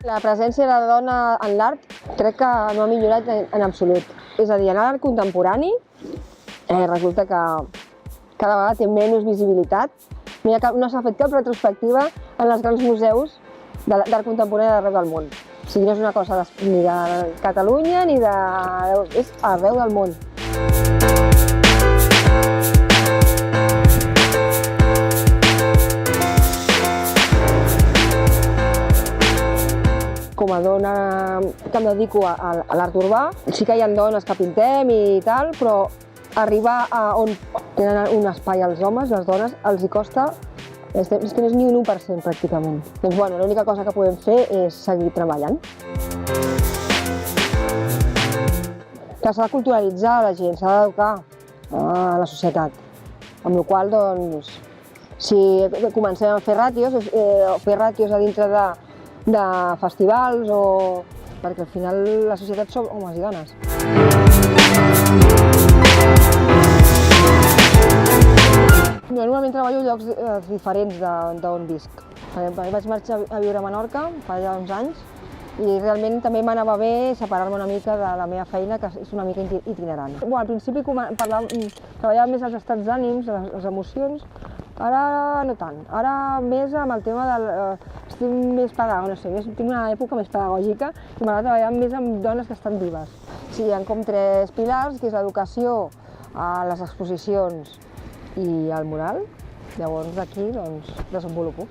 La presència de la dona en l'art crec que no ha millorat en absolut. És a dir, en l'art contemporani resulta que cada vegada té menys visibilitat. No s'ha fet cap retrospectiva en els grans museus d'art contemporani d'arreu del món. O sigui, no és una cosa ni de Catalunya ni de... és arreu del món. Com a dona que em dedico a l'art urbà, sí que hi ha dones que pintem i tal, però arribar a on tenen un espai els homes, les dones, els hi costa, és que no és ni un 1% pràcticament. Doncs bueno, l'única cosa que podem fer és seguir treballant. Que s'ha de culturalitzar la gent, s'ha d'educar a la societat. Amb la qual cosa, doncs, si comencem a fer ràtios a dintre de festivals o... perquè al final la societat som homes i dones. Jo normalment treballo a llocs diferents d'on visc. Vaig marxar a viure a Menorca fa ja uns anys i realment també m'anava bé separar-me una mica de la meva feina, que és una mica itinerant. Al principi treballava més els estats d'ànims, les emocions, ara no tant. Ara més amb el tema del... estic més pedagògica, no sé, tinc una època més pedagògica i m'agrada treballar més amb dones que estan vives. Sí, hi ha com 3 pilars, que és l'educació, les exposicions i el mural. Llavors aquí doncs desenvolupo.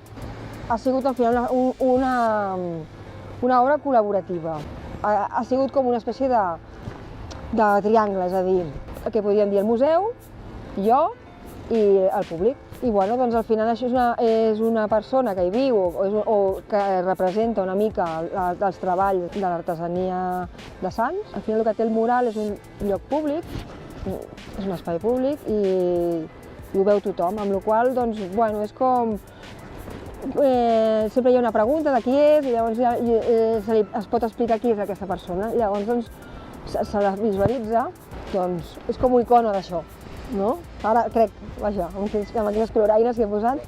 Ha sigut al final una obra col·laborativa. Ha sigut com una espècie de triangle, és a dir, que podríem dir el museu, jo i el públic. I bueno, doncs al final això és una persona que hi viu o que representa una mica els treballs de l'artesania de Sants. Al final el que té el mural és un lloc públic, és un espai públic i ho veu tothom, amb la qual cosa, doncs, bueno, és com... sempre hi ha una pregunta de qui és i llavors es pot explicar qui és aquesta persona. Llavors doncs, se la visualitza, doncs és com una icona d'això, no? Ara crec, vaja, amb aquestes coloraines que he posat.